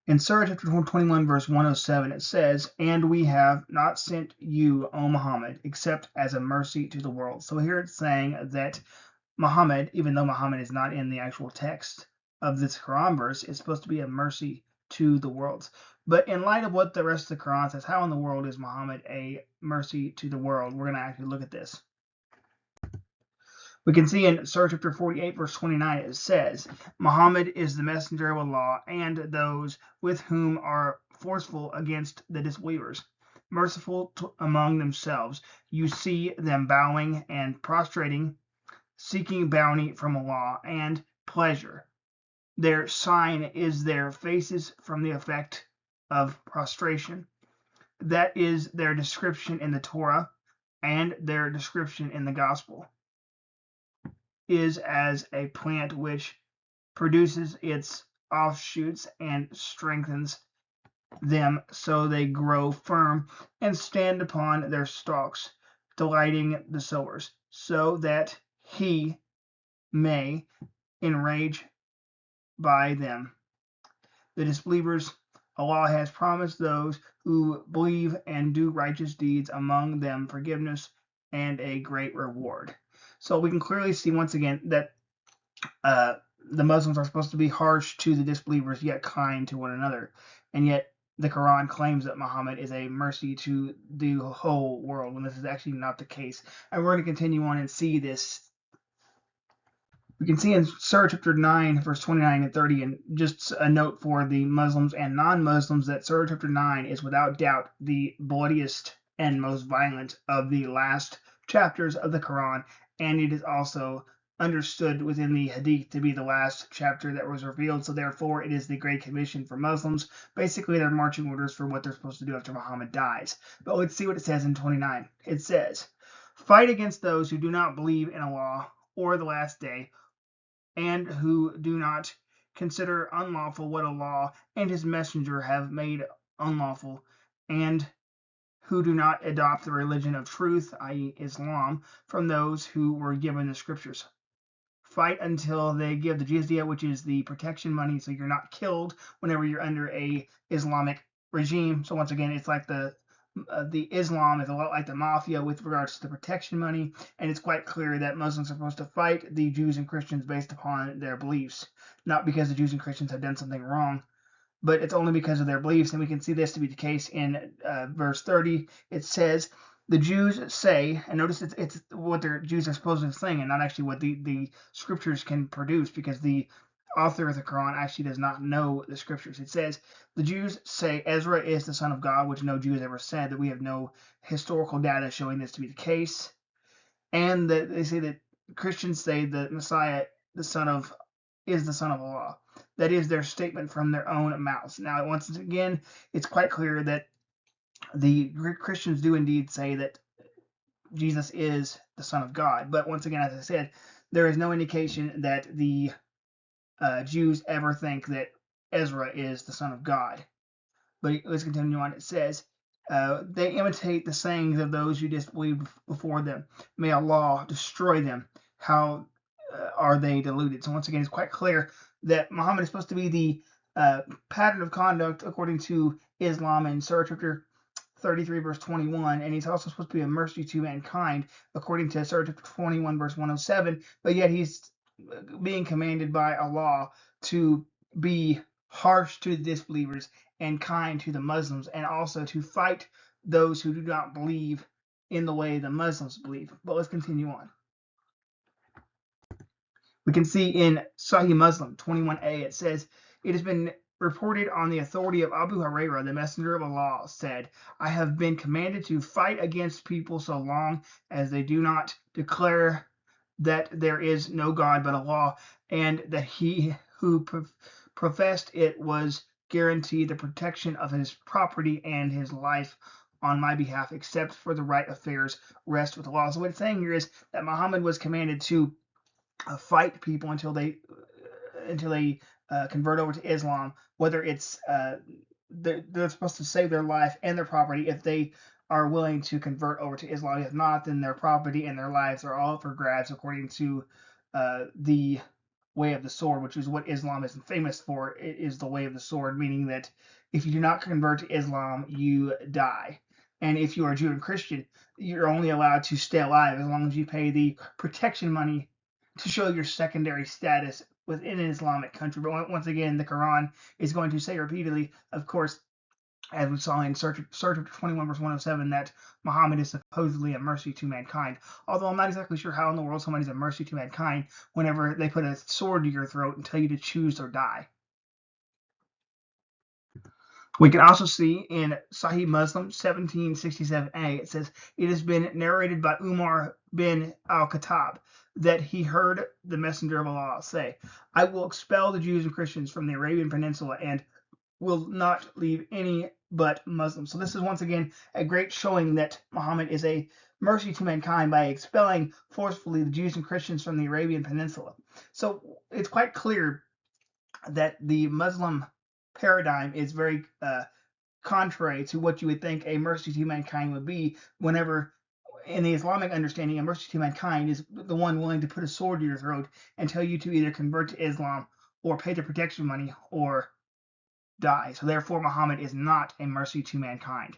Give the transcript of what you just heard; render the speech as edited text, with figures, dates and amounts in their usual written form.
In Surah chapter 21, verse 107, it says, "And we have not sent you, O Muhammad, except as a mercy to the world." So here it's saying that Muhammad, even though Muhammad is not in the actual text of this Quran verse, is supposed to be a mercy to the world. But in light of what the rest of the Quran says, how in the world is Muhammad a mercy to the world? We're going to actually look at this. We can see in Surah chapter 48, verse 29, it says, "Muhammad is the messenger of Allah, and those with whom are forceful against the disbelievers, merciful among themselves. You see them bowing and prostrating, seeking bounty from Allah and pleasure. Their sign is their faces from the effect of prostration. That is their description in the Torah, and their description in the Gospel is as a plant which produces its offshoots and strengthens them so they grow firm and stand upon their stalks, delighting the sowers, so that he may enrage by them the disbelievers. Allah has promised those who believe and do righteous deeds among them forgiveness and a great reward." So we can clearly see once again that the Muslims are supposed to be harsh to the disbelievers, yet kind to one another. And yet the Quran claims that Muhammad is a mercy to the whole world, when this is actually not the case. And we're going to continue on and see this. We can see in Surah chapter 9, verse 29 and 30, and just a note for the Muslims and non-Muslims, that Surah chapter 9 is without doubt the bloodiest and most violent of the last chapters of the Quran, and it is also understood within the Hadith to be the last chapter that was revealed, so therefore it is the Great Commission for Muslims. Basically, they're marching orders for what they're supposed to do after Muhammad dies. But let's see what it says in 29. It says, "Fight against those who do not believe in Allah or the last day, and who do not consider unlawful what Allah and his messenger have made unlawful, and who do not adopt the religion of truth, i.e. Islam, from those who were given the scriptures. Fight until they give the jizya, which is the protection money, so you're not killed whenever you're under a Islamic regime." So once again, it's like the Islam is a lot like the mafia with regards to the protection money, and it's quite clear that Muslims are supposed to fight the Jews and Christians based upon their beliefs, not because the Jews and Christians have done something wrong, but it's only because of their beliefs. And we can see this to be the case in verse 30. It says, "The Jews say," and notice it's what their Jews are supposedly saying and not actually what the scriptures can produce, because the author of the Quran actually does not know the scriptures. It says, "The Jews say Ezra is the son of God," which no Jew has ever said, that we have no historical data showing this to be the case. And that they say that Christians say that Messiah, is the son of Allah. That is their statement from their own mouths. Now, once again, it's quite clear that the Christians do indeed say that Jesus is the Son of God. But once again, as I said, there is no indication that the Jews ever think that Ezra is the Son of God. But let's continue on. It says, "They imitate the sayings of those who disbelieved before them. May Allah destroy them. How are they deluded?" So once again, it's quite clear that Muhammad is supposed to be the pattern of conduct according to Islam in Surah chapter 33, verse 21, and he's also supposed to be a mercy to mankind according to Surah chapter 21, verse 107, but yet he's being commanded by Allah to be harsh to the disbelievers and kind to the Muslims, and also to fight those who do not believe in the way the Muslims believe. But let's continue on. We can see in Sahih Muslim 21a, it says, "It has been reported on the authority of Abu Hurairah, the Messenger of Allah said, I have been commanded to fight against people so long as they do not declare that there is no God but Allah, and that he who professed it was guaranteed the protection of his property and his life on my behalf, except for the right affairs rest with Allah." So what it's saying here is that Muhammad was commanded to fight people until they convert over to Islam, whether it's they're supposed to save their life and their property if they are willing to convert over to Islam. If not, then their property and their lives are all up for grabs, according to the way of the sword, which is what Islam is famous for. It is the way of the sword, meaning that if you do not convert to Islam, you die. And if you are Jew and Christian, you're only allowed to stay alive as long as you pay the protection money to show your secondary status within an Islamic country. But once again, the Quran is going to say repeatedly, of course, as we saw in Surah 21, verse 107, that Muhammad is supposedly a mercy to mankind. Although I'm not exactly sure how in the world somebody's a mercy to mankind whenever they put a sword to your throat and tell you to choose or die. We can also see in Sahih Muslim 1767a, it says, it has been narrated by Umar bin al-Khattab that he heard the Messenger of Allah say, I will expel the Jews and Christians from the Arabian Peninsula and will not leave any but Muslims. So this is once again a great showing that Muhammad is a mercy to mankind by expelling forcefully the Jews and Christians from the Arabian Peninsula. So it's quite clear that the Muslim paradigm is very contrary to what you would think a mercy to mankind would be, whenever in the Islamic understanding, a mercy to mankind is the one willing to put a sword to your throat and tell you to either convert to Islam or pay the protection money or die. So therefore, Muhammad is not a mercy to mankind.